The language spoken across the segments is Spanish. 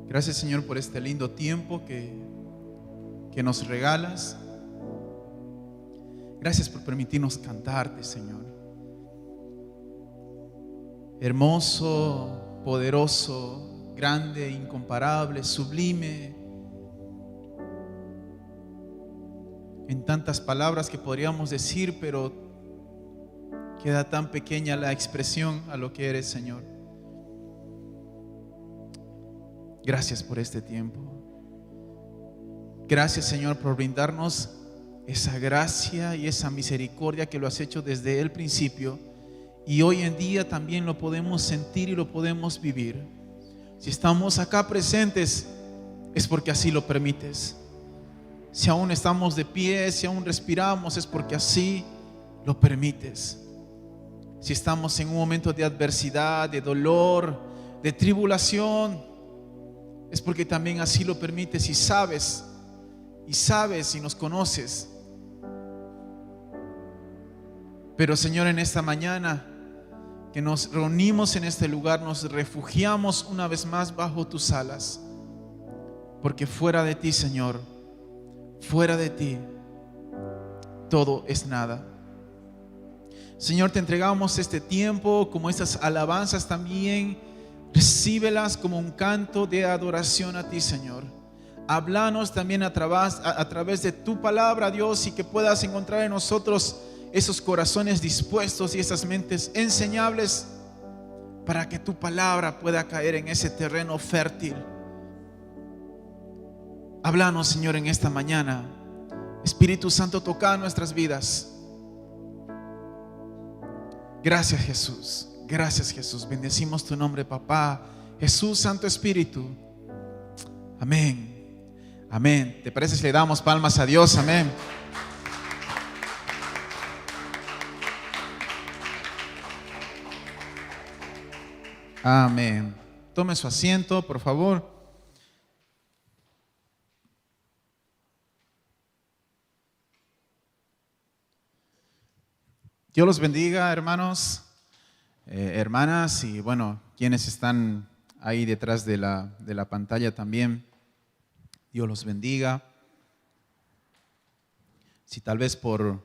Gracias, Señor, por este lindo tiempo que nos regalas. Gracias por permitirnos cantarte, Señor. Hermoso, poderoso, grande, incomparable, sublime. En tantas palabras que podríamos decir, pero queda tan pequeña la expresión a lo que eres, Señor. Gracias por este tiempo. Gracias, Señor, por brindarnos esa gracia y esa misericordia que lo has hecho desde el principio. Y hoy en día también lo podemos sentir y lo podemos vivir. Si estamos acá presentes, es porque así lo permites. Si aún estamos de pie, si aún respiramos, es porque así lo permites. Si estamos en un momento de adversidad, de dolor, de tribulación, es porque también así lo permites y sabes y nos conoces. Pero, Señor, en esta mañana que nos reunimos en este lugar, nos refugiamos una vez más bajo tus alas, porque fuera de ti, Señor, fuera de ti, todo es nada. Señor, te entregamos este tiempo, como estas alabanzas también, recíbelas como un canto de adoración a ti, Señor. Háblanos también a través de tu palabra, Dios, y que puedas encontrar en nosotros esos corazones dispuestos y esas mentes enseñables para que tu palabra pueda caer en ese terreno fértil. Háblanos, Señor, en esta mañana. Espíritu Santo, toca nuestras vidas. Gracias, Jesús. Gracias, Jesús. Bendecimos tu nombre, Papá, Jesús, Santo Espíritu. Amén. Amén. ¿Te parece si le damos palmas a Dios? Amén. Amén. Tome su asiento, por favor. Dios los bendiga, hermanos, hermanas, y bueno, quienes están ahí detrás de la pantalla también. Dios los bendiga. Si tal vez por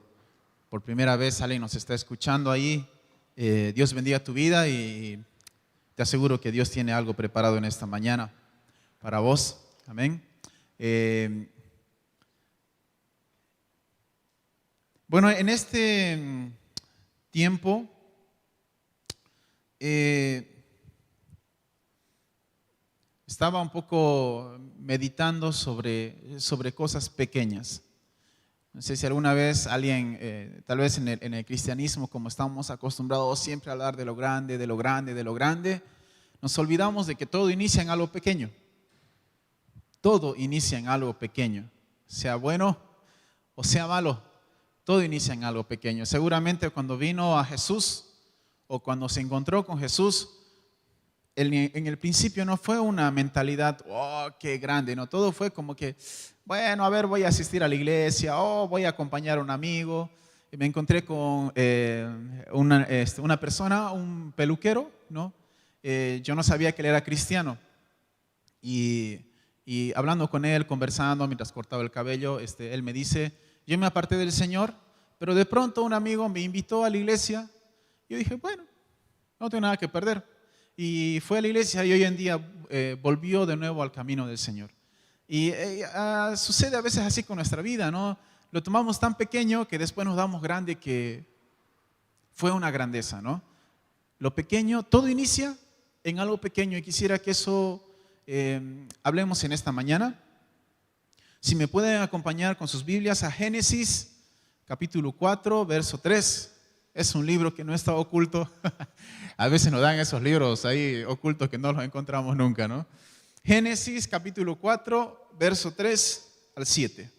primera vez alguien nos está escuchando ahí, Dios bendiga tu vida y te aseguro que Dios tiene algo preparado en esta mañana para vos. Amén. Bueno, en este tiempo estaba un poco meditando sobre cosas pequeñas. No sé si alguna vez alguien, tal vez en el cristianismo, como estamos acostumbrados siempre a hablar de lo grande, de lo grande, de lo grande, nos olvidamos de que todo inicia en algo pequeño. Todo inicia en algo pequeño, sea bueno o sea malo, todo inicia en algo pequeño. Seguramente cuando vino a Jesús o cuando se encontró con Jesús, en el principio no fue una mentalidad, oh, qué grande, no, todo fue como que, bueno, a ver, voy a asistir a la iglesia, voy a acompañar a un amigo. Y me encontré con una persona, un peluquero, ¿no? Yo no sabía que él era cristiano. Y hablando con él, conversando mientras cortaba el cabello, él me dice, yo me aparté del Señor, pero de pronto un amigo me invitó a la iglesia. Yo dije, bueno, no tengo nada que perder. Y fue a la iglesia y hoy en día volvió de nuevo al camino del Señor. Y sucede a veces así con nuestra vida, ¿no? Lo tomamos tan pequeño que después nos damos grande, que fue una grandeza, ¿no? Lo pequeño, todo inicia en algo pequeño, y quisiera que eso hablemos en esta mañana. Si me pueden acompañar con sus Biblias a Génesis, capítulo 4, verso 3. Es un libro que no está oculto. A veces nos dan esos libros ahí ocultos que no los encontramos nunca, ¿no? Génesis, capítulo 4, verso 3 al 7.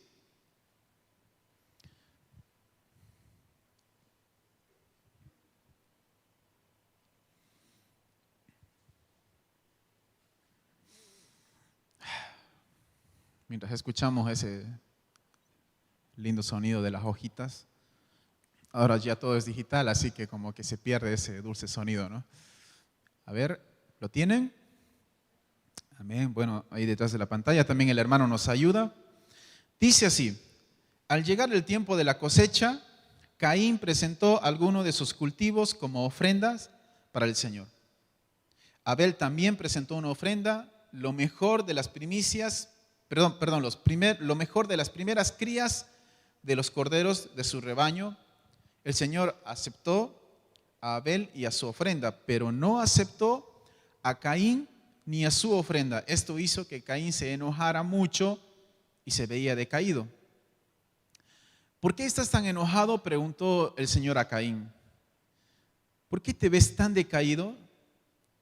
Mientras escuchamos ese lindo sonido de las hojitas. Ahora ya todo es digital, así que como que se pierde ese dulce sonido, ¿no? A ver, ¿lo tienen? Amén. Bueno, ahí detrás de la pantalla también el hermano nos ayuda. Dice así: al llegar el tiempo de la cosecha, Caín presentó algunos de sus cultivos como ofrendas para el Señor. Abel también presentó una ofrenda, lo mejor de las primicias, lo mejor de las primeras crías de los corderos de su rebaño. El Señor aceptó a Abel y a su ofrenda, pero no aceptó a Caín ni a su ofrenda. Esto hizo que Caín se enojara mucho y se veía decaído. ¿Por qué estás tan enojado?, preguntó el Señor a Caín. ¿Por qué te ves tan decaído?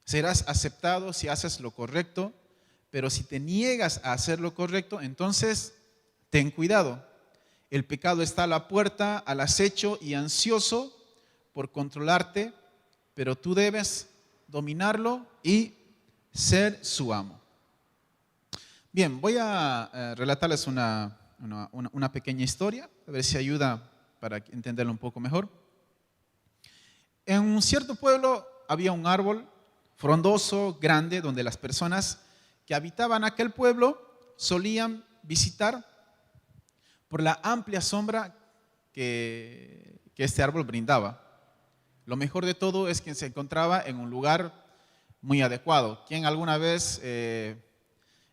Serás aceptado si haces lo correcto, pero si te niegas a hacer lo correcto, entonces ten cuidado. El pecado está a la puerta, al acecho y ansioso por controlarte, pero tú debes dominarlo y ser su amo. Bien, voy a relatarles una pequeña historia, a ver si ayuda para entenderlo un poco mejor. En un cierto pueblo había un árbol frondoso, grande, donde las personas que habitaban aquel pueblo solían visitar por la amplia sombra que este árbol brindaba. Lo mejor de todo es que se encontraba en un lugar muy adecuado. ¿Quién alguna vez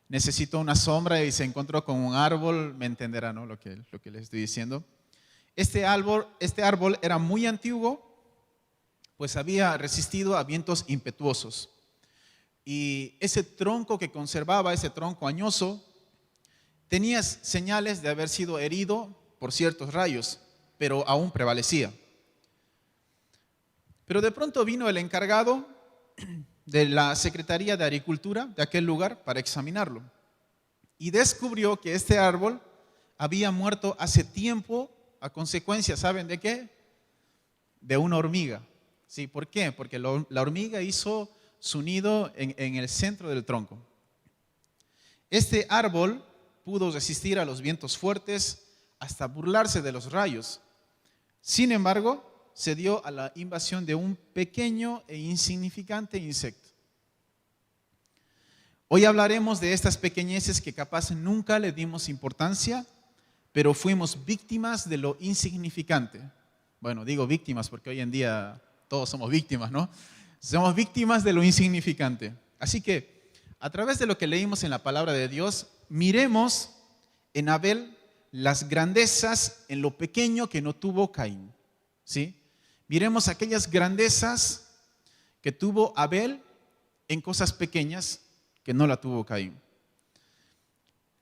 necesitó una sombra y se encontró con un árbol? Me entenderá, ¿no?, lo que les estoy diciendo. Este árbol era muy antiguo, pues había resistido a vientos impetuosos. Y ese tronco que conservaba, ese tronco añoso, tenía señales de haber sido herido por ciertos rayos, pero aún prevalecía. Pero de pronto vino el encargado de la Secretaría de Agricultura de aquel lugar para examinarlo. Y descubrió que este árbol había muerto hace tiempo a consecuencia, ¿saben de qué? De una hormiga. ¿Sí? ¿Por qué? Porque la hormiga hizo su nido en el centro del tronco. Este árbol pudo resistir a los vientos fuertes hasta burlarse de los rayos. Sin embargo, se dio a la invasión de un pequeño e insignificante insecto. Hoy hablaremos de estas pequeñeces que capaz nunca le dimos importancia, pero fuimos víctimas de lo insignificante. Bueno, digo víctimas porque hoy en día todos somos víctimas, ¿no? Somos víctimas de lo insignificante. Así que, a través de lo que leímos en la palabra de Dios, miremos en Abel las grandezas en lo pequeño que no tuvo Caín. ¿Sí? Miremos aquellas grandezas que tuvo Abel en cosas pequeñas que no la tuvo Caín.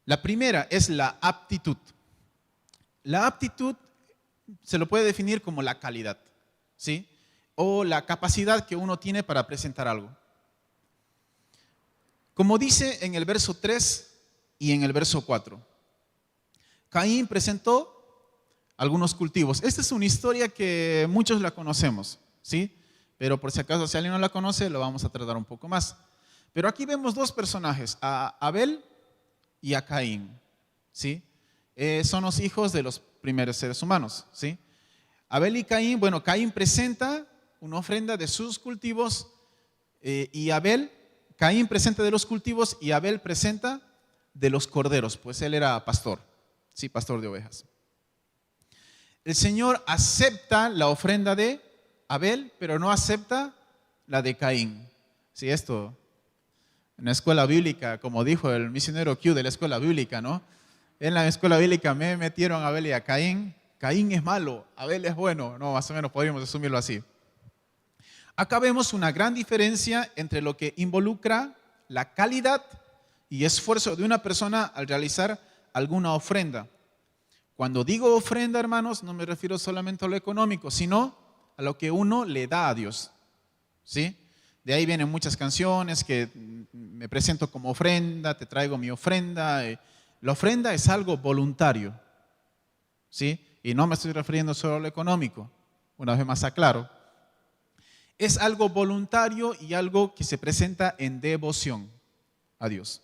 La primera es la aptitud. La aptitud se lo puede definir como la calidad, ¿sí?, o la capacidad que uno tiene para presentar algo. Como dice en el verso 3 y en el verso 4, Caín presentó algunos cultivos. Esta es una historia que muchos la conocemos, ¿sí? Pero por si acaso si alguien no la conoce, lo vamos a tratar un poco más. Pero aquí vemos dos personajes, a Abel y a Caín, ¿sí? Son los hijos de los primeros seres humanos, ¿sí? Abel y Caín, bueno, Caín presenta una ofrenda de sus cultivos Caín presenta de los cultivos y Abel presenta de los corderos, pues él era pastor, sí, pastor de ovejas. El Señor acepta la ofrenda de Abel, pero no acepta la de Caín. Sí, esto en la escuela bíblica, como dijo el misionero Q de la escuela bíblica, ¿no? En la escuela bíblica me metieron a Abel y a Caín. Caín es malo, Abel es bueno. No, más o menos podríamos asumirlo así. Acá vemos una gran diferencia entre lo que involucra la calidad y esfuerzo de una persona al realizar alguna ofrenda. Cuando digo ofrenda, hermanos, no me refiero solamente a lo económico, sino a lo que uno le da a Dios, ¿sí? De ahí vienen muchas canciones que me presento como ofrenda, te traigo mi ofrenda. La ofrenda es algo voluntario, ¿sí? Y no me estoy refiriendo solo a lo económico, una vez más aclaro. Es algo voluntario y algo que se presenta en devoción a Dios.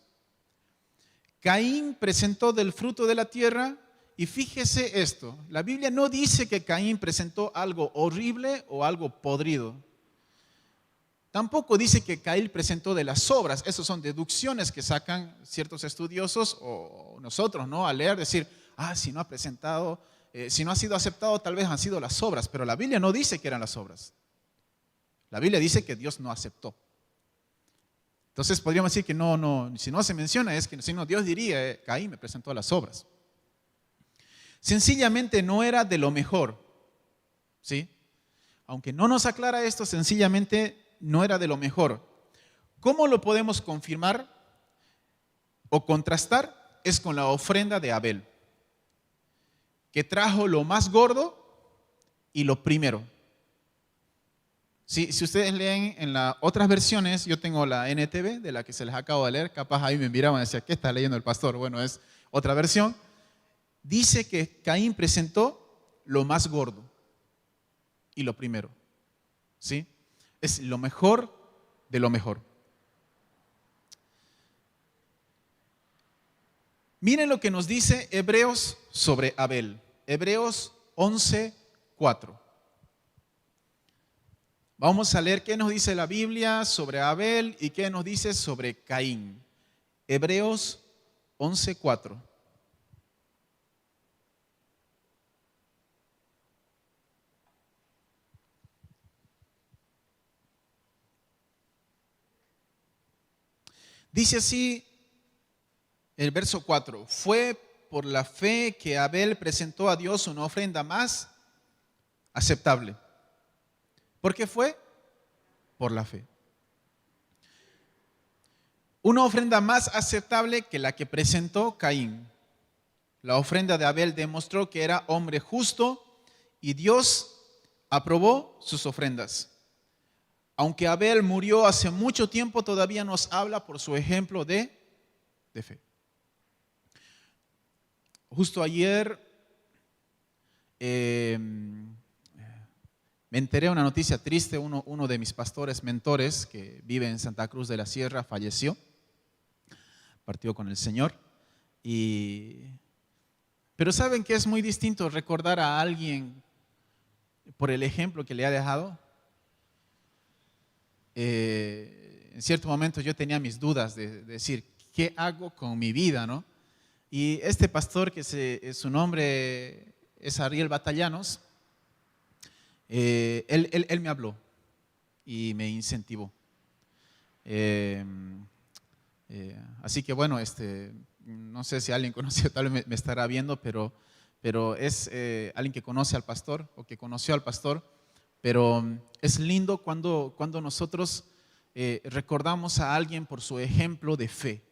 Caín presentó del fruto de la tierra y fíjese esto, la Biblia no dice que Caín presentó algo horrible o algo podrido. Tampoco dice que Caín presentó de las obras. Esas son deducciones que sacan ciertos estudiosos o nosotros, ¿no? Al leer, decir, si no ha presentado, si no ha sido aceptado, tal vez han sido las obras. Pero la Biblia no dice que eran las obras. La Biblia dice que Dios no aceptó. Entonces podríamos decir que no, si no se menciona es que si no, Dios diría, Caín me presentó las obras. Sencillamente no era de lo mejor, ¿sí? Aunque no nos aclara esto, sencillamente no era de lo mejor. ¿Cómo lo podemos confirmar o contrastar? Es con la ofrenda de Abel, que trajo lo más gordo y lo primero. Si ustedes leen en las otras versiones, yo tengo la NTV, de la que se les acabo de leer, capaz ahí me miraban y decían, ¿qué está leyendo el pastor? Bueno, es otra versión. Dice que Caín presentó lo más gordo y lo primero, ¿sí? Es lo mejor de lo mejor. Miren lo que nos dice Hebreos sobre Abel. Hebreos 11:4. Vamos a leer qué nos dice la Biblia sobre Abel y qué nos dice sobre Caín. Hebreos 11:4. Dice así el verso 4. Fue por la fe que Abel presentó a Dios una ofrenda más aceptable. ¿Por qué fue? Por la fe. Una ofrenda más aceptable que la que presentó Caín. La ofrenda de Abel demostró que era hombre justo y Dios aprobó sus ofrendas. Aunque Abel murió hace mucho tiempo, todavía nos habla por su ejemplo de fe. Justo ayer me enteré de una noticia triste. Uno de mis pastores mentores, que vive en Santa Cruz de la Sierra, falleció. Partió con el Señor. Pero ¿saben que es muy distinto recordar a alguien por el ejemplo que le ha dejado? En cierto momento yo tenía mis dudas de decir, ¿qué hago con mi vida, no? Y este pastor, que su nombre es Ariel Batallanos, él me habló y me incentivó. Así que bueno, no sé si alguien conoce, tal vez me estará viendo, pero es alguien que conoce al pastor o que conoció al pastor. Pero es lindo cuando nosotros recordamos a alguien por su ejemplo de fe.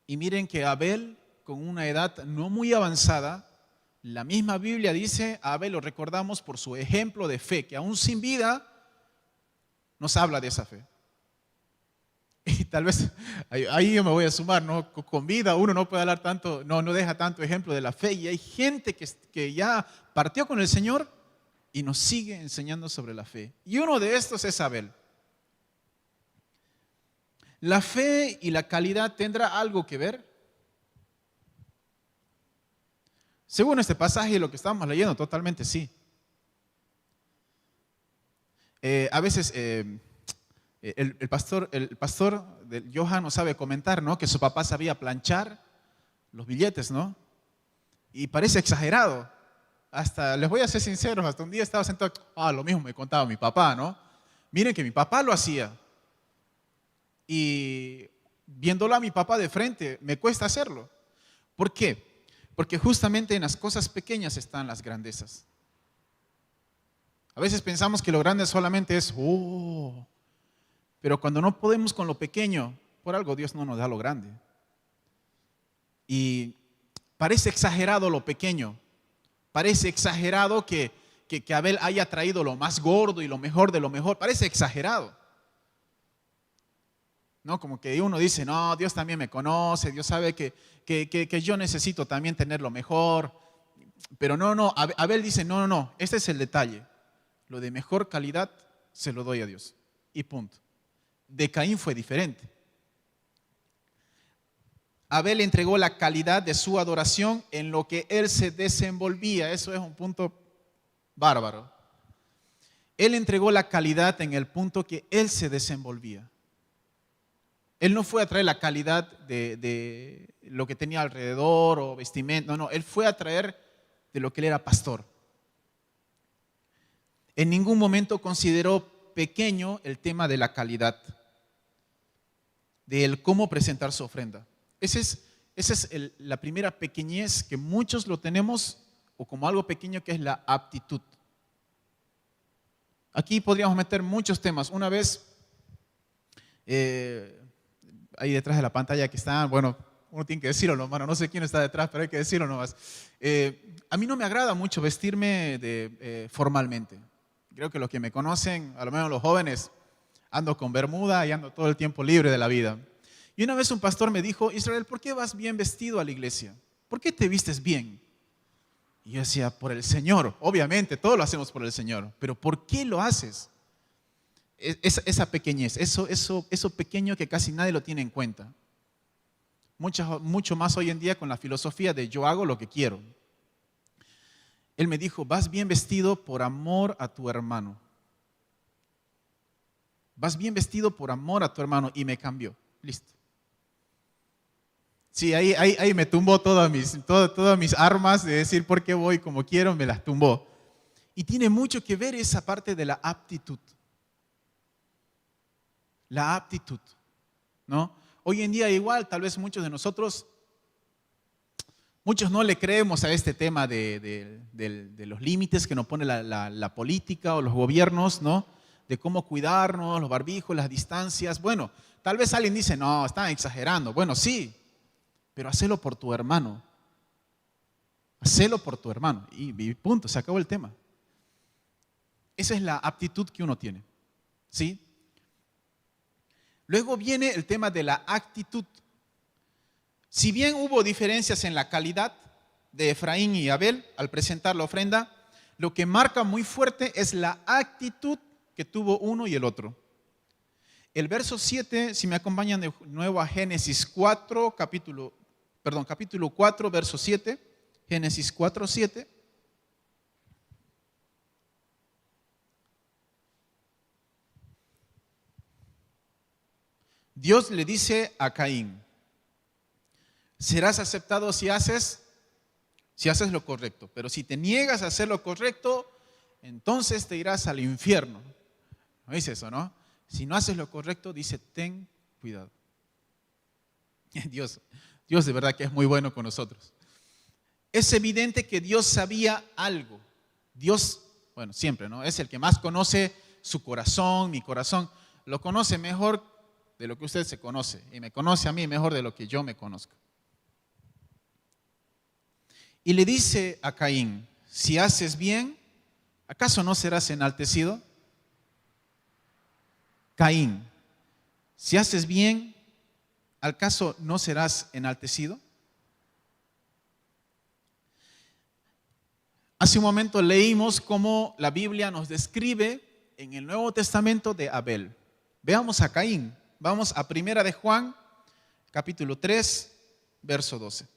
Y miren que Abel, con una edad no muy avanzada, la misma Biblia dice, a Abel lo recordamos por su ejemplo de fe, que aún sin vida nos habla de esa fe. Y tal vez ahí yo me voy a sumar, ¿no? Con vida uno no puede hablar tanto, no deja tanto ejemplo de la fe. Y hay gente que ya partió con el Señor y nos sigue enseñando sobre la fe. Y uno de estos es Abel. ¿La fe y la calidad tendrá algo que ver? Según este pasaje y lo que estamos leyendo, totalmente sí. A veces el pastor Johan nos sabe comentar, ¿no? Que su papá sabía planchar los billetes, ¿no? Y parece exagerado. Hasta, les voy a ser sinceros, hasta un día estaba sentado, lo mismo me contaba mi papá, ¿no? Miren que mi papá lo hacía. Y viéndolo a mi papá de frente, me cuesta hacerlo. ¿Por qué? Porque justamente en las cosas pequeñas están las grandezas. A veces pensamos que lo grande solamente es, pero cuando no podemos con lo pequeño, por algo Dios no nos da lo grande. Y parece exagerado lo pequeño. Parece exagerado que Abel haya traído lo más gordo y lo mejor de lo mejor. Parece exagerado. ¿No? Como que uno dice, no, Dios también me conoce, Dios sabe que yo necesito también tener lo mejor. Pero no, Abel dice, no, este es el detalle. Lo de mejor calidad se lo doy a Dios. Y punto. De Caín fue diferente. Abel entregó la calidad de su adoración en lo que él se desenvolvía. Eso es un punto bárbaro. Él entregó la calidad en el punto que él se desenvolvía. Él no fue a traer la calidad de lo que tenía alrededor o vestimenta. No, él fue a traer de lo que él era pastor. En ningún momento consideró pequeño el tema de la calidad, de cómo presentar su ofrenda. Esa es la primera pequeñez que muchos lo tenemos, o como algo pequeño, que es la aptitud. Aquí podríamos meter muchos temas. Una vez, ahí detrás de la pantalla que están, bueno, uno tiene que decirlo, hermano, no sé quién está detrás, pero hay que decirlo nomás. A mí no me agrada mucho vestirme formalmente. Creo que los que me conocen, a lo menos los jóvenes, ando con bermuda y ando todo el tiempo libre de la vida. Y una vez un pastor me dijo: Israel, ¿por qué vas bien vestido a la iglesia? ¿Por qué te vistes bien? Y yo decía: por el Señor. Obviamente, todos lo hacemos por el Señor. Pero ¿por qué lo haces? Esa pequeñez, eso pequeño que casi nadie lo tiene en cuenta. Mucho más hoy en día con la filosofía de yo hago lo que quiero. Él me dijo: vas bien vestido por amor a tu hermano. Vas bien vestido por amor a tu hermano. Y me cambió. Listo. Sí, ahí me tumbó todas mis armas de decir por qué voy como quiero, me las tumbó. Y tiene mucho que ver esa parte de la aptitud. La aptitud, ¿no? Hoy en día igual, tal vez muchos de nosotros, muchos no le creemos a este tema de los límites que nos pone la política o los gobiernos, ¿no? De cómo cuidarnos, los barbijos, las distancias. Bueno, tal vez alguien dice: no, están exagerando. Bueno, sí, pero hacelo por tu hermano. Hacelo por tu hermano. Y punto, se acabó el tema. Esa es la aptitud que uno tiene, ¿sí? Luego viene el tema de la actitud. Si bien hubo diferencias en la calidad de Efraín y Abel al presentar la ofrenda, lo que marca muy fuerte es la actitud que tuvo uno y el otro. El verso 7, si me acompañan de nuevo a Génesis 4, capítulo 4, verso 7, Génesis 4, 7. Dios le dice a Caín: serás aceptado si haces lo correcto, pero si te niegas a hacer lo correcto, entonces te irás al infierno. No dice eso, ¿no? Si no haces lo correcto, dice: ten cuidado. Dios de verdad que es muy bueno con nosotros. Es evidente que Dios sabía algo. Dios, bueno, siempre, ¿no? Es el que más conoce su corazón, mi corazón. Lo conoce mejor de lo que usted se conoce, y me conoce a mí mejor de lo que yo me conozco. Y le dice a Caín: si haces bien, ¿acaso no serás enaltecido? Caín, si haces bien, ¿acaso no serás enaltecido? Hace un momento leímos cómo la Biblia nos describe en el Nuevo Testamento de Abel. Veamos a Caín. Vamos a 1 de Juan, capítulo 3, verso 12.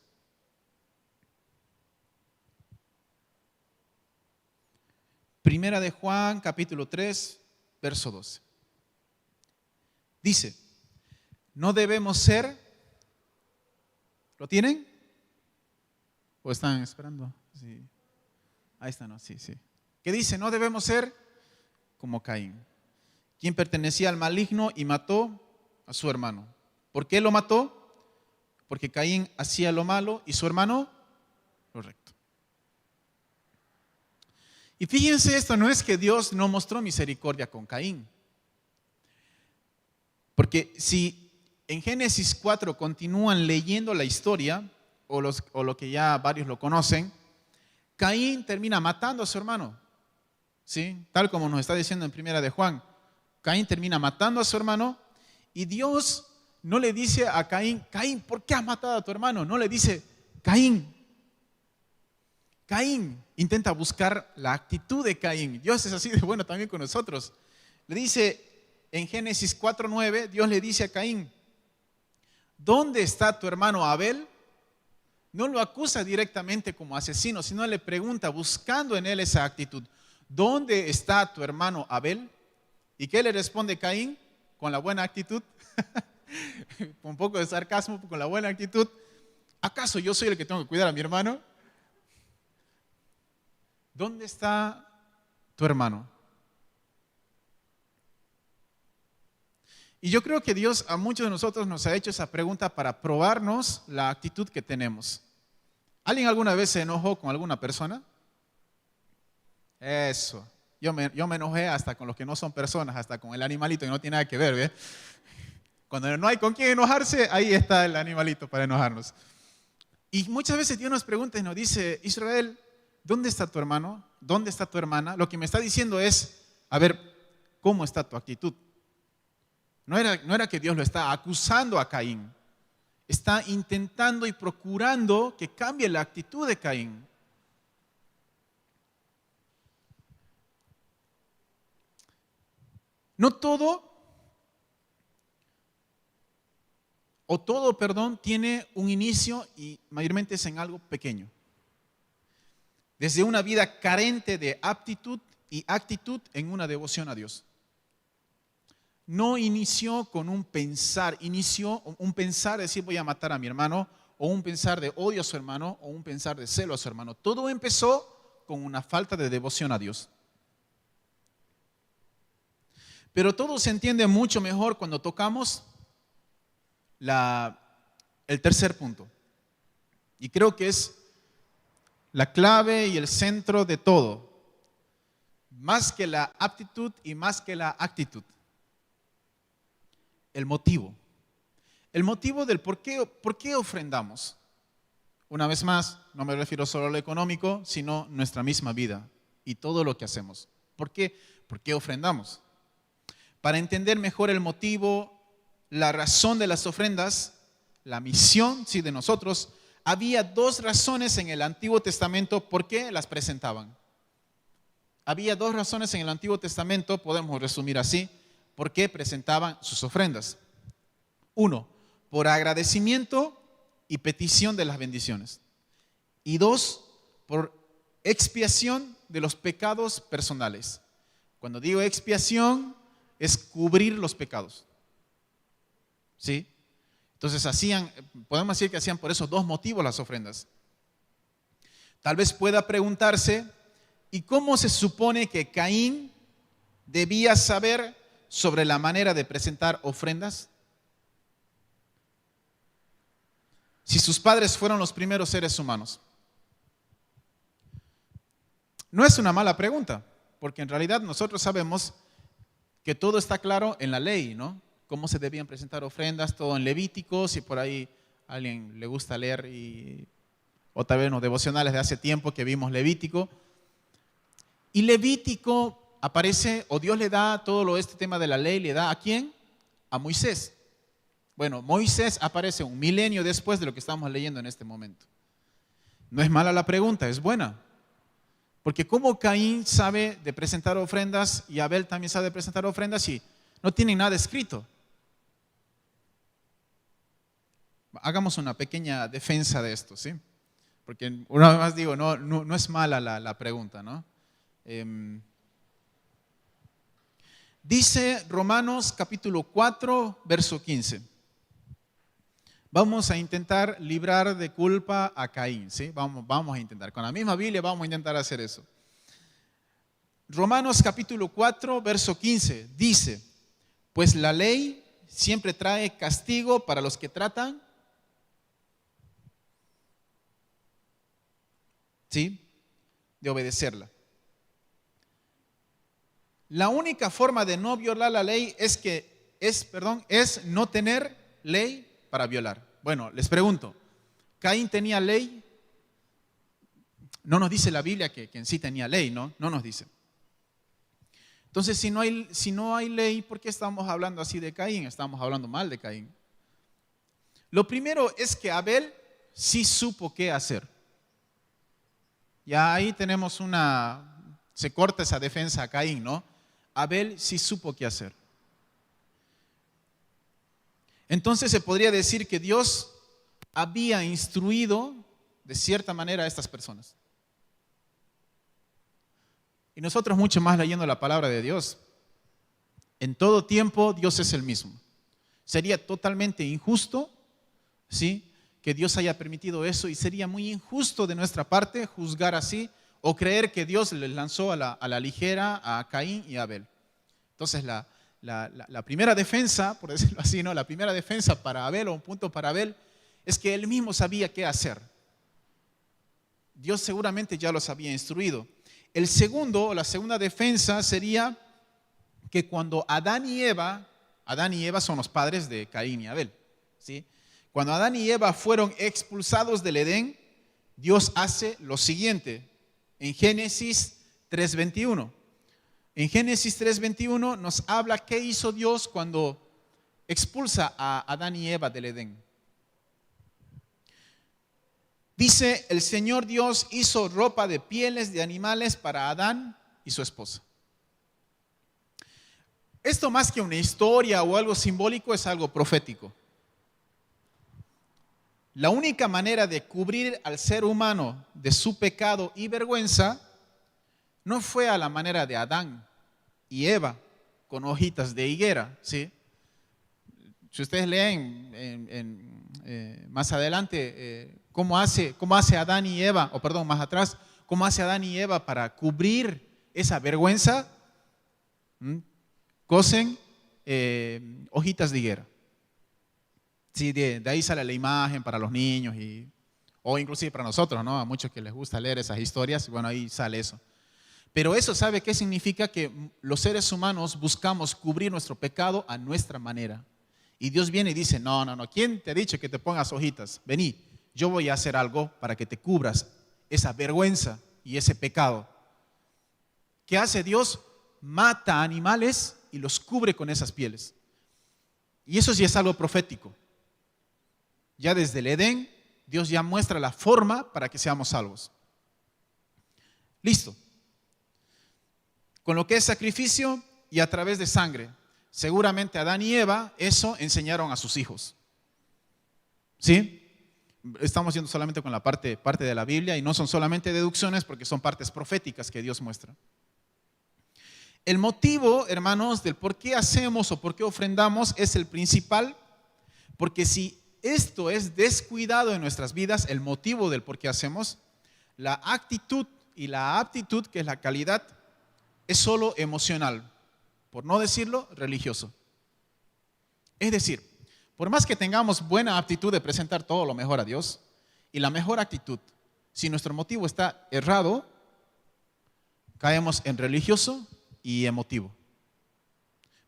Primera de Juan, capítulo 3, verso 12. Dice: no debemos ser, ¿lo tienen? ¿O están esperando? Sí. Ahí está, ¿no? Sí. ¿Qué dice? No debemos ser como Caín, quien pertenecía al maligno y mató a su hermano. ¿Por qué lo mató? Porque Caín hacía lo malo y su hermano lo recto. Y fíjense, esto no es que Dios no mostró misericordia con Caín. Porque si en Génesis 4 continúan leyendo la historia, o lo que ya varios lo conocen, Caín termina matando a su hermano, ¿sí? Tal como nos está diciendo en 1 de Juan. Caín termina matando a su hermano y Dios no le dice a Caín: Caín, ¿por qué has matado a tu hermano? No le dice: Caín. Caín intenta buscar la actitud de Caín. Dios es así de bueno también con nosotros. Le dice en Génesis 4:9, Dios le dice a Caín: ¿dónde está tu hermano Abel? No lo acusa directamente como asesino, sino le pregunta, buscando en él esa actitud: ¿dónde está tu hermano Abel? ¿Y qué le responde Caín? Con la buena actitud, con un poco de sarcasmo, con la buena actitud. ¿Acaso yo soy el que tengo que cuidar a mi hermano? ¿Dónde está tu hermano? Y yo creo que Dios a muchos de nosotros nos ha hecho esa pregunta para probarnos la actitud que tenemos. ¿Alguien alguna vez se enojó con alguna persona? Eso. Yo me enojé hasta con los que no son personas, hasta con el animalito que no tiene nada que ver, ¿ve? Cuando no hay con quién enojarse, ahí está el animalito para enojarnos. Y muchas veces Dios nos pregunta y nos dice, Israel, ¿dónde está tu hermano? ¿Dónde está tu hermana? Lo que me está diciendo es, a ver, ¿cómo está tu actitud? No era que Dios lo está acusando a Caín. Está intentando y procurando que cambie la actitud de Caín. No todo, tiene un inicio y mayormente es en algo pequeño. Desde una vida carente de aptitud y actitud en una devoción a Dios. No inició con un pensar, inició un pensar de decir voy a matar a mi hermano, o un pensar de odio a su hermano, o un pensar de celo a su hermano. Todo empezó con una falta de devoción a Dios. Pero todo se entiende mucho mejor cuando tocamos el tercer punto. Y creo que es la clave y el centro de todo. Más que la aptitud y más que la actitud. El motivo. El motivo del por qué ofrendamos. Una vez más, no me refiero solo a lo económico, sino nuestra misma vida y todo lo que hacemos. ¿Por qué? ¿Por qué ofrendamos? Para entender mejor el motivo, la razón de las ofrendas, la misión de nosotros, había dos razones en el Antiguo Testamento por qué las presentaban. Había dos razones en el Antiguo Testamento, podemos resumir así, por qué presentaban sus ofrendas. Uno, por agradecimiento y petición de las bendiciones. Y dos, por expiación de los pecados personales. Cuando digo expiación, es cubrir los pecados. ¿Sí? Entonces podemos decir que hacían por esos dos motivos las ofrendas. Tal vez pueda preguntarse, ¿y cómo se supone que Caín debía saber sobre la manera de presentar ofrendas? Si sus padres fueron los primeros seres humanos. No es una mala pregunta, porque en realidad nosotros sabemos que todo está claro en la ley, ¿no? Cómo se debían presentar ofrendas, todo en Levítico, si por ahí a alguien le gusta leer, o tal vez los devocionales de hace tiempo que vimos Levítico. Y Levítico aparece, o Dios le da todo este tema de la ley, ¿le da a quién? A Moisés. Bueno, Moisés aparece un milenio después de lo que estamos leyendo en este momento. No es mala la pregunta, es buena. Porque ¿cómo Caín sabe de presentar ofrendas y Abel también sabe de presentar ofrendas y no tienen nada escrito? Hagamos una pequeña defensa de esto, ¿sí? Porque una vez más digo, no es mala la pregunta, ¿no? Dice Romanos capítulo 4, verso 15. Vamos a intentar librar de culpa a Caín, ¿sí? Vamos a intentar. Con la misma Biblia vamos a intentar hacer eso. Romanos capítulo 4, verso 15 dice, pues la ley siempre trae castigo para los que tratan, ¿sí?, de obedecerla. La única forma de no violar la ley es no tener ley para violar. Bueno, les pregunto, ¿Caín tenía ley? No nos dice la Biblia que en sí tenía ley, ¿no? No nos dice. Entonces, si no hay ley, ¿por qué estamos hablando así de Caín? Estamos hablando mal de Caín. Lo primero es que Abel sí supo qué hacer. Ya ahí tenemos se corta esa defensa a Caín, ¿no? Abel sí supo qué hacer. Entonces se podría decir que Dios había instruido de cierta manera a estas personas. Y nosotros mucho más leyendo la palabra de Dios. En todo tiempo Dios es el mismo. Sería totalmente injusto, ¿sí?, que Dios haya permitido eso, y sería muy injusto de nuestra parte juzgar así o creer que Dios les lanzó a la ligera a Caín y a Abel. Entonces la primera defensa, por decirlo así, ¿no?, la primera defensa para Abel, o un punto para Abel, es que él mismo sabía qué hacer. Dios seguramente ya los había instruido. El segundo, la segunda defensa sería que cuando Adán y Eva son los padres de Caín y Abel, ¿sí? Cuando Adán y Eva fueron expulsados del Edén, Dios hace lo siguiente en Génesis 3:21. En Génesis 3:21 nos habla qué hizo Dios cuando expulsa a Adán y Eva del Edén. Dice, el Señor Dios hizo ropa de pieles de animales para Adán y su esposa. Esto, más que una historia o algo simbólico, es algo profético. La única manera de cubrir al ser humano de su pecado y vergüenza no fue a la manera de Adán y Eva con hojitas de higuera, ¿sí? Si ustedes leen más adelante cómo hace Adán y Eva, o perdón, más atrás, cómo hace Adán y Eva para cubrir esa vergüenza, cosen hojitas de higuera. Sí, de ahí sale la imagen para los niños o inclusive para nosotros, ¿no? A muchos que les gusta leer esas historias, bueno, ahí sale eso. Pero eso, ¿sabe qué significa? Que los seres humanos buscamos cubrir nuestro pecado a nuestra manera. Y Dios viene y dice, no, ¿quién te ha dicho que te pongas hojitas? Vení, yo voy a hacer algo para que te cubras esa vergüenza y ese pecado. ¿Qué hace Dios? Mata animales y los cubre con esas pieles. Y eso sí es algo profético. Ya desde el Edén, Dios ya muestra la forma para que seamos salvos. Listo. Con lo que es sacrificio y a través de sangre. Seguramente Adán y Eva eso enseñaron a sus hijos. ¿Sí? Estamos yendo solamente con la parte de la Biblia y no son solamente deducciones porque son partes proféticas que Dios muestra. El motivo, hermanos, del por qué hacemos o por qué ofrendamos es el principal, porque si esto es descuidado en nuestras vidas, el motivo del por qué hacemos, la actitud y la aptitud, que es la calidad, es solo emocional, por no decirlo religioso. Es decir, por más que tengamos buena aptitud de presentar todo lo mejor a Dios y la mejor actitud, si nuestro motivo está errado, caemos en religioso y emotivo.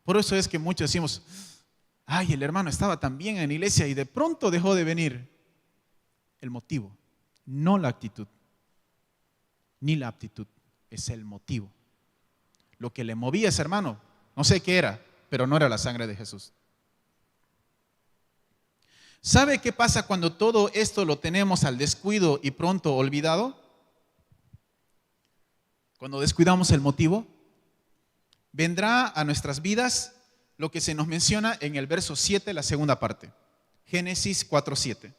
Por eso es que muchos decimos, ay, el hermano estaba tan bien en la iglesia y de pronto dejó de venir. El motivo, no la actitud, ni la aptitud, es el motivo. Lo que le movía a ese hermano, no sé qué era, pero no era la sangre de Jesús. ¿Sabe qué pasa cuando todo esto lo tenemos al descuido y pronto olvidado? Cuando descuidamos el motivo, vendrá a nuestras vidas lo que se nos menciona en el verso 7, la segunda parte, Génesis 4:7,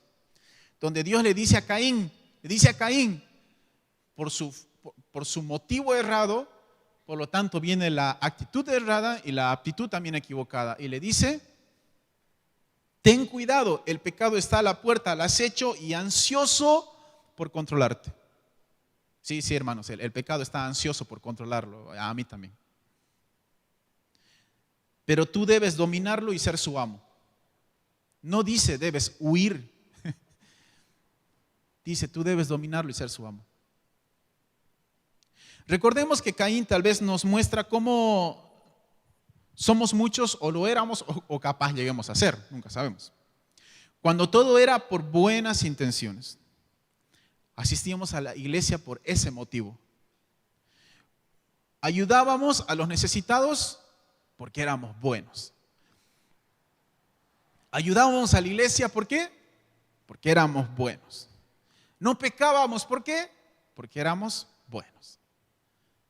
donde Dios le dice a Caín, por su motivo errado, por lo tanto viene la actitud errada y la aptitud también equivocada, y le dice, ten cuidado, el pecado está a la puerta, al acecho y ansioso por controlarte. Sí, hermanos, el pecado está ansioso por controlarlo, a mí también. Pero tú debes dominarlo y ser su amo. No dice debes huir. Dice tú debes dominarlo y ser su amo. Recordemos que Caín tal vez nos muestra cómo somos muchos, o lo éramos, o capaz lleguemos a ser, nunca sabemos. Cuando todo era por buenas intenciones. Asistíamos a la iglesia por ese motivo. Ayudábamos a los necesitados porque éramos buenos. Ayudábamos a la iglesia, ¿por qué? Porque éramos buenos. No pecábamos, ¿por qué? Porque éramos buenos.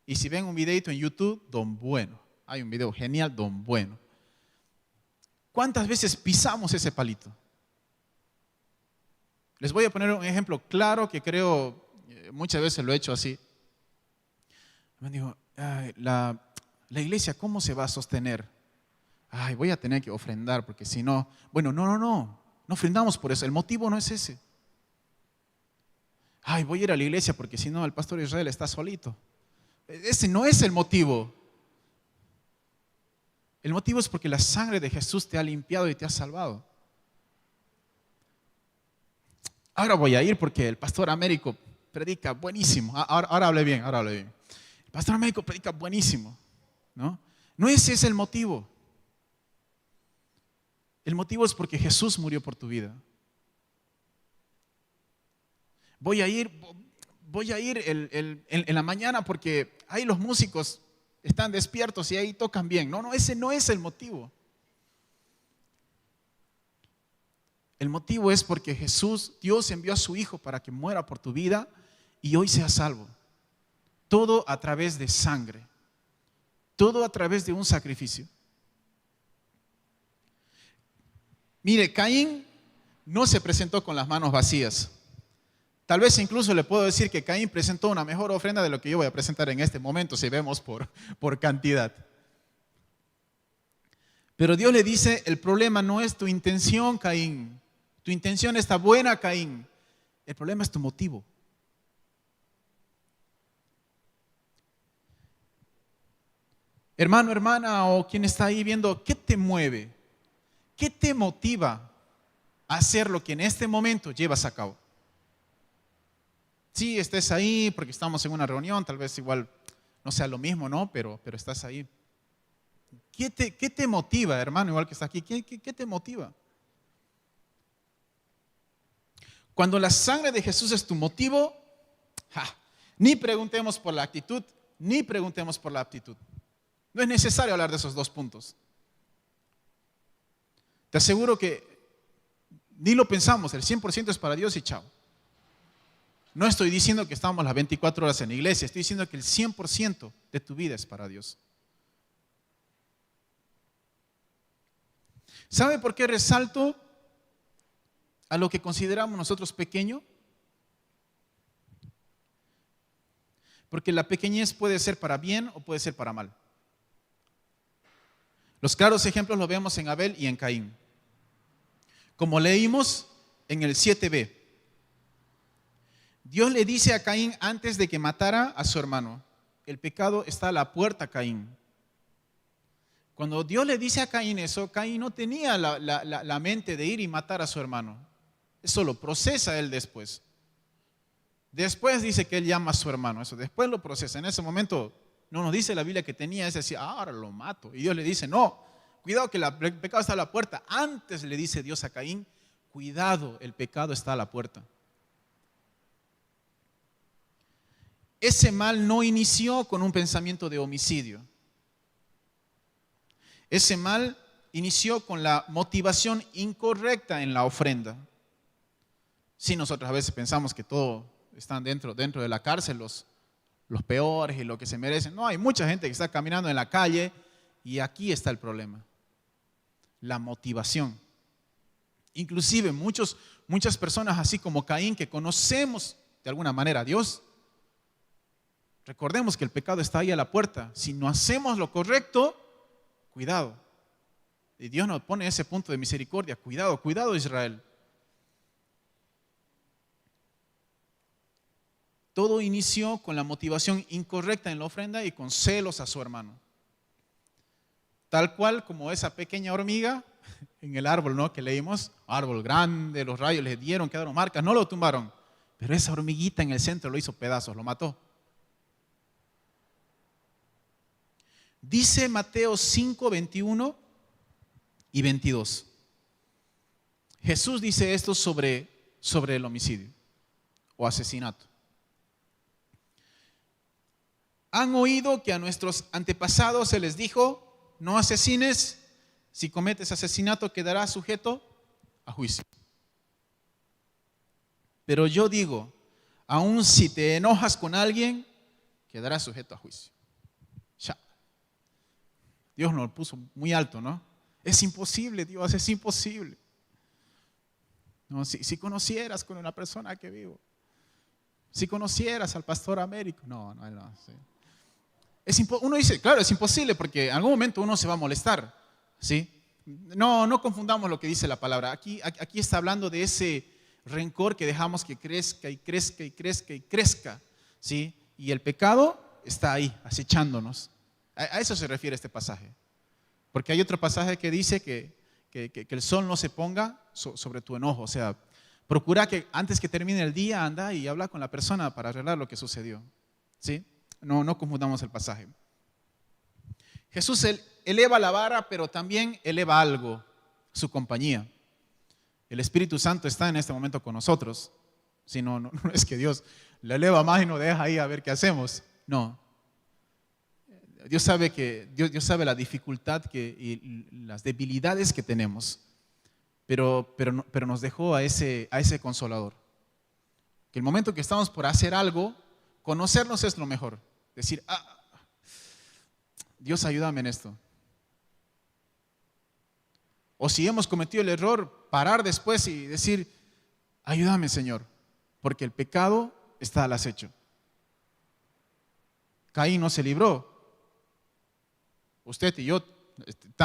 Y si ven un videito en YouTube, Don Bueno. Hay un video genial, Don Bueno. ¿Cuántas veces pisamos ese palito? Les voy a poner un ejemplo claro que creo muchas veces lo he hecho así. Me digo, ay, la iglesia, ¿cómo se va a sostener? Ay, voy a tener que ofrendar porque si no, bueno, no ofrendamos por eso, el motivo no es ese. Ay, voy a ir a la iglesia porque si no el pastor Israel está solito. Ese no es el motivo. El motivo es porque la sangre de Jesús te ha limpiado y te ha salvado. Ahora voy a ir porque el pastor Américo predica buenísimo. Ahora hable bien, ahora hable bien. El pastor Américo predica buenísimo, ¿no? No ese es el motivo. El motivo es porque Jesús murió por tu vida. Voy a ir en la mañana porque ahí los músicos están despiertos y ahí tocan bien. No, ese no es el motivo. El motivo es porque Dios envió a su Hijo para que muera por tu vida y hoy seas salvo. Todo a través de sangre. Todo a través de un sacrificio. Mire, Caín no se presentó con las manos vacías. Tal vez incluso le puedo decir que Caín presentó una mejor ofrenda de lo que yo voy a presentar en este momento, si vemos por cantidad. Pero Dios le dice, el problema no es tu intención, Caín. Tu intención está buena, Caín. El problema es tu motivo. Hermano, hermana, o quien está ahí viendo, ¿qué te mueve? ¿Qué te motiva a hacer lo que en este momento llevas a cabo? Sí, estés ahí porque estamos en una reunión, tal vez igual no sea lo mismo, ¿no? Pero estás ahí. ¿Qué te motiva, hermano, igual que está aquí? ¿Qué te motiva? Cuando la sangre de Jesús es tu motivo, ni preguntemos por la actitud, ni preguntemos por la aptitud. No es necesario hablar de esos dos puntos. Te aseguro que ni lo pensamos, el 100% es para Dios y chao. No estoy diciendo que estamos las 24 horas en la iglesia, estoy diciendo que el 100% de tu vida es para Dios. ¿Sabe por qué resalto a lo que consideramos nosotros pequeño? Porque la pequeñez puede ser para bien o puede ser para mal. Los claros ejemplos los vemos en Abel y en Caín. Como leímos en el 7b, Dios le dice a Caín antes de que matara a su hermano, el pecado está a la puerta, Caín. Cuando Dios le dice a Caín eso, Caín no tenía la mente de ir y matar a su hermano. Eso lo procesa él después. Después dice que él llama a su hermano, eso después lo procesa. En ese momento no nos dice la Biblia que tenía ese decir, ahora lo mato. Y Dios le dice, no, cuidado que el pecado está a la puerta. Antes le dice Dios a Caín, cuidado, el pecado está a la puerta. Ese mal no inició con un pensamiento de homicidio. Ese mal inició con la motivación incorrecta en la ofrenda. Sí, nosotros a veces pensamos que todos están dentro de la cárcel, los peores y lo que se merecen. No, hay mucha gente que está caminando en la calle y aquí está el problema. La motivación. Inclusive muchas personas así como Caín que conocemos de alguna manera a Dios, recordemos que el pecado está ahí a la puerta. Si no hacemos lo correcto, cuidado. Y Dios nos pone ese punto de misericordia. Cuidado Israel. Todo inició con la motivación incorrecta en la ofrenda y con celos a su hermano. Tal cual como esa pequeña hormiga en el árbol, ¿no? Que leímos, árbol grande, los rayos le dieron, quedaron marcas, no lo tumbaron. Pero esa hormiguita en el centro lo hizo pedazos, lo mató. Dice Mateo 5, 21 y 22. Jesús dice esto sobre el homicidio o asesinato. Han oído que a nuestros antepasados se les dijo, no asesines, si cometes asesinato quedarás sujeto a juicio. Pero yo digo, aun si te enojas con alguien, quedarás sujeto a juicio. Ya. Dios nos lo puso muy alto, ¿no? Es imposible, Dios, es imposible. No, si conocieras con una persona que vivo, si conocieras al pastor Américo, no. Sí. Uno dice, claro, es imposible porque en algún momento uno se va a molestar, ¿sí? No confundamos lo que dice la palabra. Aquí está hablando de ese rencor que dejamos que crezca y crezca y crezca y crezca, ¿sí? Y el pecado está ahí, acechándonos. A eso se refiere este pasaje. Porque hay otro pasaje que dice que el sol no se ponga sobre tu enojo. O sea, procura que antes que termine el día anda y habla con la persona para arreglar lo que sucedió, ¿sí? No confundamos el pasaje. Jesús eleva la vara, pero también eleva algo, su compañía. El Espíritu Santo está en este momento con nosotros. Si no es que Dios le eleva más y nos deja ahí a ver qué hacemos. No. Dios sabe la dificultad y las debilidades que tenemos, pero nos dejó a ese consolador. Que el momento que estamos por hacer algo, conocernos es lo mejor. Decir, Dios, ayúdame en esto. O si hemos cometido el error, parar después y decir, ayúdame, Señor, porque el pecado está al acecho. Caín no se libró. Usted y yo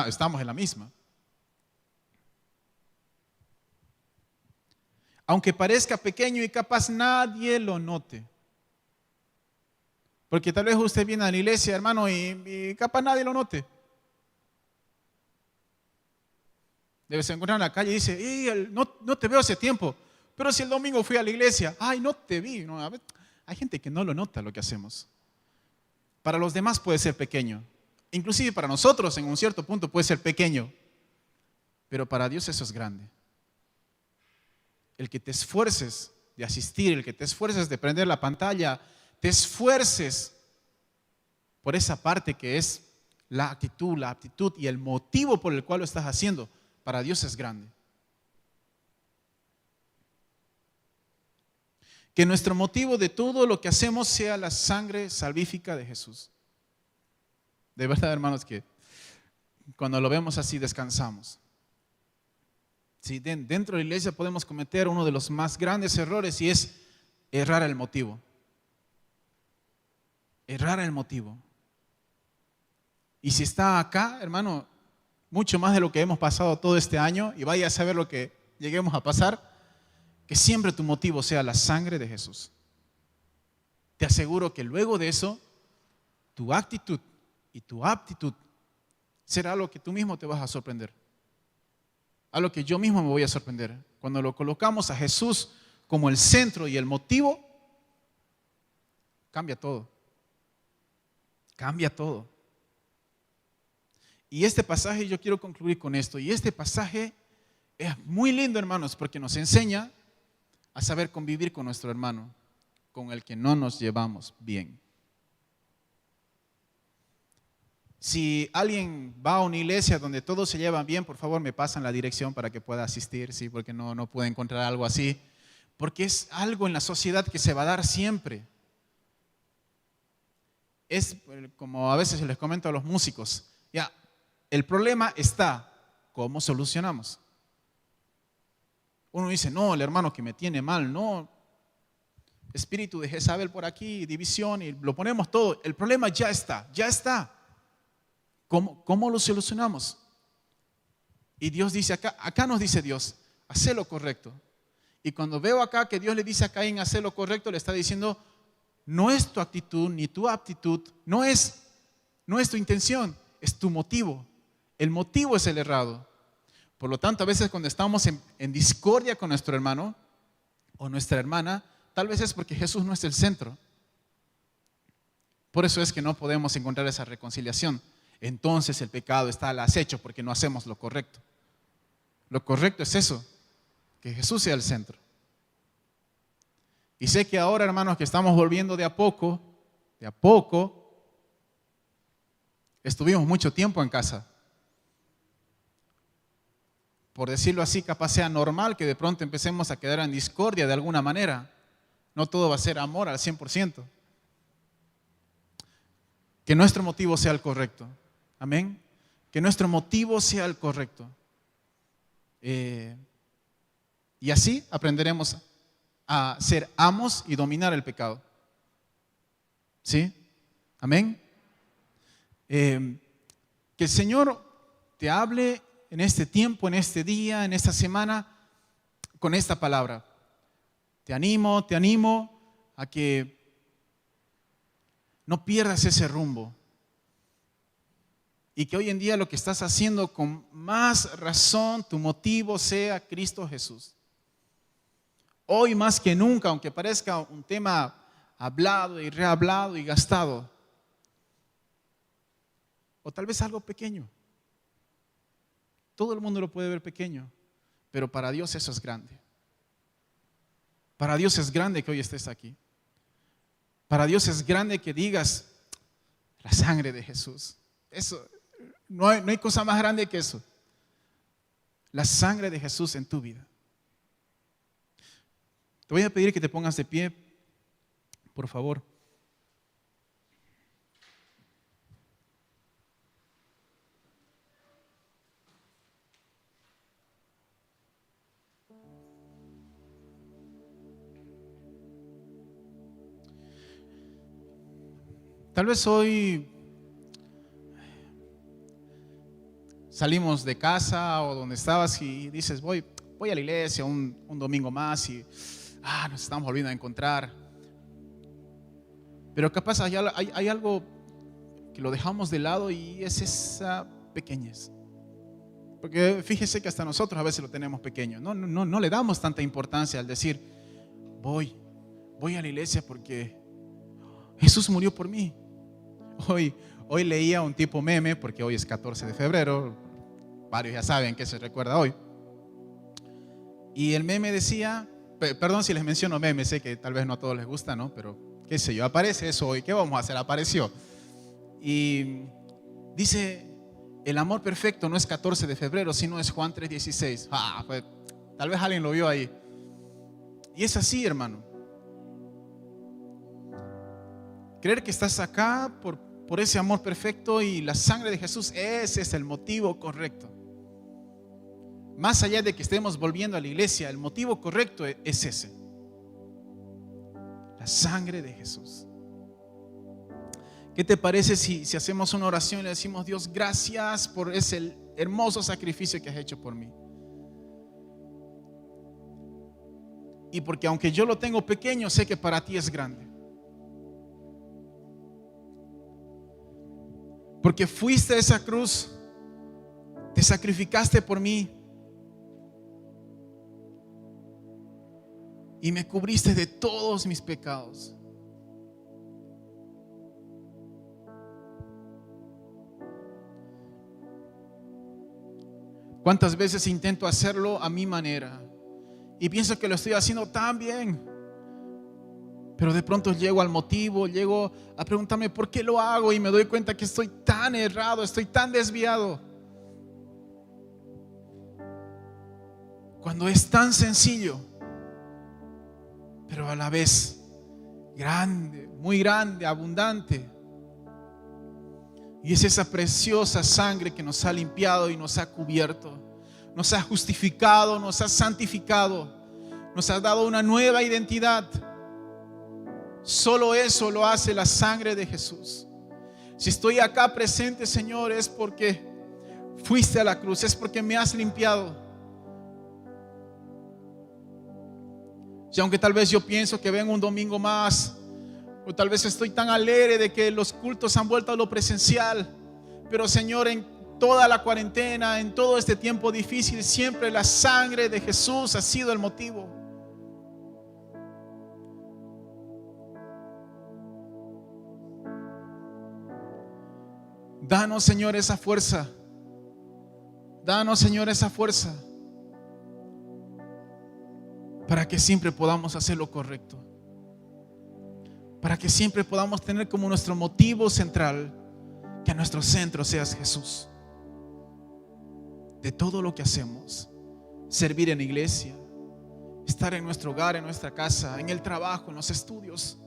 estamos en la misma. Aunque parezca pequeño y capaz nadie lo note. Porque tal vez usted viene a la iglesia, hermano, y capaz nadie lo note. Debe se encontrar en la calle y dice, no te veo hace tiempo, pero si el domingo fui a la iglesia, no te vi. No, a ver, hay gente que no lo nota lo que hacemos. Para los demás puede ser pequeño. Inclusive para nosotros en un cierto punto puede ser pequeño. Pero para Dios eso es grande. El que te esfuerces de asistir, el que te esfuerces de prender la pantalla, te esfuerces por esa parte que es la actitud, la aptitud y el motivo por el cual lo estás haciendo, para Dios es grande. Que nuestro motivo de todo lo que hacemos sea la sangre salvífica de Jesús. De verdad, hermanos, que cuando lo vemos así descansamos. Sí, dentro de la iglesia podemos cometer uno de los más grandes errores y es errar el motivo. Errar el motivo. Y si está acá, hermano, mucho más de lo que hemos pasado todo este año, y vaya a saber lo que lleguemos a pasar, que siempre tu motivo sea la sangre de Jesús. Te aseguro que luego de eso, tu actitud y tu aptitud será algo que tú mismo te vas a sorprender. Algo que yo mismo me voy a sorprender. Cuando lo colocamos a Jesús como el centro y el motivo, cambia todo. Cambia todo. Y este pasaje, yo quiero concluir con esto, y este pasaje es muy lindo, hermanos, porque nos enseña a saber convivir con nuestro hermano, con el que no nos llevamos bien. Si alguien va a una iglesia donde todos se llevan bien, por favor me pasan la dirección para que pueda asistir, ¿sí? Porque no puedo encontrar algo así, porque es algo en la sociedad que se va a dar siempre. Es como a veces les comento a los músicos, ya, el problema está, ¿cómo solucionamos? Uno dice, no, el hermano que me tiene mal, no, espíritu de Jezabel por aquí, división, y lo ponemos todo, el problema ya está. ¿Cómo lo solucionamos? Y Dios dice acá nos dice Dios, haz lo correcto. Y cuando veo acá que Dios le dice a Caín, haz lo correcto, le está diciendo, no es tu actitud ni tu aptitud, no es tu intención, es tu motivo. El motivo es el errado. Por lo tanto, a veces cuando estamos en discordia con nuestro hermano o nuestra hermana, tal vez es porque Jesús no es el centro. Por eso es que no podemos encontrar esa reconciliación. Entonces el pecado está al acecho porque no hacemos lo correcto. Lo correcto es eso, que Jesús sea el centro. Y sé que ahora, hermanos, que estamos volviendo de a poco, estuvimos mucho tiempo en casa. Por decirlo así, capaz sea normal que de pronto empecemos a quedar en discordia de alguna manera. No todo va a ser amor al 100%. Que nuestro motivo sea el correcto. Amén. Que nuestro motivo sea el correcto. Y así aprenderemos a ser amos y dominar el pecado. ¿Sí? Amén. Que el Señor te hable en este tiempo, en este día, en esta semana, con esta palabra. Te animo a que no pierdas ese rumbo. Y que hoy en día lo que estás haciendo con más razón, tu motivo sea Cristo Jesús. Hoy más que nunca, aunque parezca un tema hablado y rehablado y gastado, o tal vez algo pequeño. Todo el mundo lo puede ver pequeño, pero para Dios eso es grande. Para Dios es grande que hoy estés aquí. Para Dios es grande que digas la sangre de Jesús. Eso, no hay cosa más grande que eso. La sangre de Jesús en tu vida. Te voy a pedir que te pongas de pie, por favor. Tal vez hoy salimos de casa o donde estabas y dices, voy a la iglesia un domingo más y nos estamos volviendo a encontrar. Pero capaz hay algo que lo dejamos de lado y es esa pequeñez. Porque fíjese que hasta nosotros a veces lo tenemos pequeño. No le damos tanta importancia al decir, voy a la iglesia porque Jesús murió por mí. Hoy leía un tipo meme, porque hoy es 14 de febrero, varios ya saben que se recuerda hoy. Y el meme decía, perdón si les menciono memes, sé que tal vez no a todos les gusta, ¿no? Pero qué sé yo, aparece eso hoy, ¿qué vamos a hacer? Apareció. Y dice, el amor perfecto no es 14 de febrero, sino es Juan 3:16. Pues, tal vez alguien lo vio ahí. Y es así, hermano. Creer que estás acá por ese amor perfecto y la sangre de Jesús, ese es el motivo correcto. Más allá de que estemos volviendo a la iglesia, el motivo correcto es ese. La sangre de Jesús. ¿Qué te parece si hacemos una oración y le decimos, Dios, gracias por ese hermoso sacrificio que has hecho por mí? Y porque aunque yo lo tengo pequeño, sé que para ti es grande. Porque fuiste a esa cruz, te sacrificaste por mí y me cubriste de todos mis pecados. ¿Cuántas veces intento hacerlo a mi manera y pienso que lo estoy haciendo tan bien? Pero de pronto llego al motivo, llego a preguntarme por qué lo hago y me doy cuenta que estoy tan errado, estoy tan desviado. Cuando es tan sencillo, pero a la vez grande, muy grande, abundante. Y es esa preciosa sangre que nos ha limpiado y nos ha cubierto, nos ha justificado, nos ha santificado, nos ha dado una nueva identidad. Solo eso lo hace la sangre de Jesús. Si estoy acá presente, Señor, es porque fuiste a la cruz, es porque me has limpiado. Y aunque tal vez yo pienso que vengo un domingo más, o tal vez estoy tan alegre de que los cultos han vuelto a lo presencial, pero Señor, en toda la cuarentena, en todo este tiempo difícil, siempre la sangre de Jesús ha sido el motivo. Danos, Señor, esa fuerza. Danos, Señor, esa fuerza para que siempre podamos hacer lo correcto. Para que siempre podamos tener como nuestro motivo central que nuestro centro sea Jesús. De todo lo que hacemos, servir en iglesia, estar en nuestro hogar, en nuestra casa, en el trabajo, en los estudios.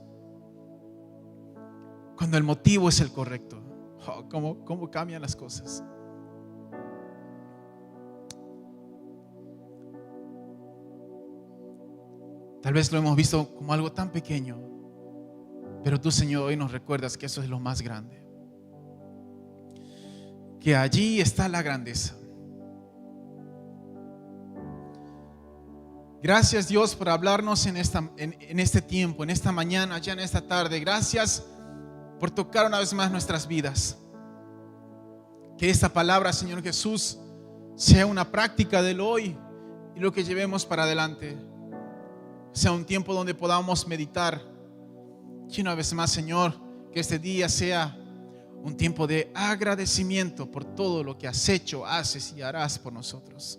Cuando el motivo es el correcto. ¿Cómo cambian las cosas? Tal vez lo hemos visto como algo tan pequeño, pero tú, Señor, hoy nos recuerdas que eso es lo más grande. que allí está la grandeza. Gracias, Dios, por hablarnos en este tiempo, en esta mañana, ya en esta tarde. Gracias por tocar una vez más nuestras vidas. Que esta palabra, Señor Jesús, sea una práctica del hoy y lo que llevemos para adelante. Sea un tiempo donde podamos meditar. Y una vez más, Señor, que este día sea un tiempo de agradecimiento por todo lo que has hecho, haces y harás por nosotros.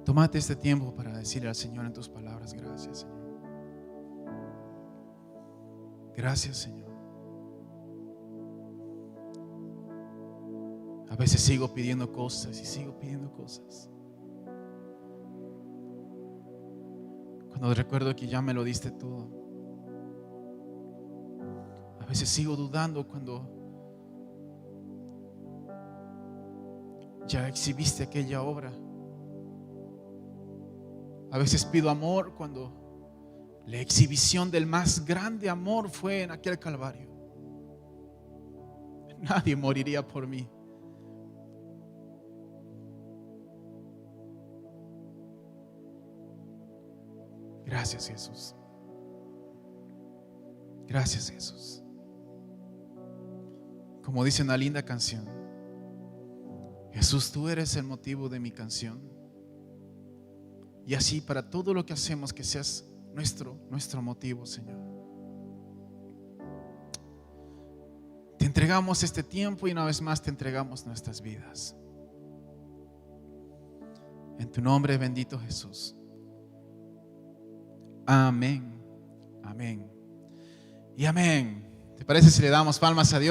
Tómate este tiempo para decirle al Señor en tus palabras: gracias, Señor. Gracias, Señor. A veces sigo pidiendo cosas y sigo pidiendo cosas, cuando recuerdo que ya me lo diste todo. A veces sigo dudando cuando ya exhibiste aquella obra. A veces pido amor cuando la exhibición del más grande amor fue en aquel Calvario. Nadie moriría por mí. Gracias, Jesús. Gracias, Jesús. Como dice una linda canción: Jesús, tú eres el motivo de mi canción. Y así para todo lo que hacemos, que seas nuestro motivo, Señor. Te entregamos este tiempo y una vez más te entregamos nuestras vidas. En tu nombre, bendito Jesús. Amén, amén y amén. ¿Te parece si le damos palmas a Dios?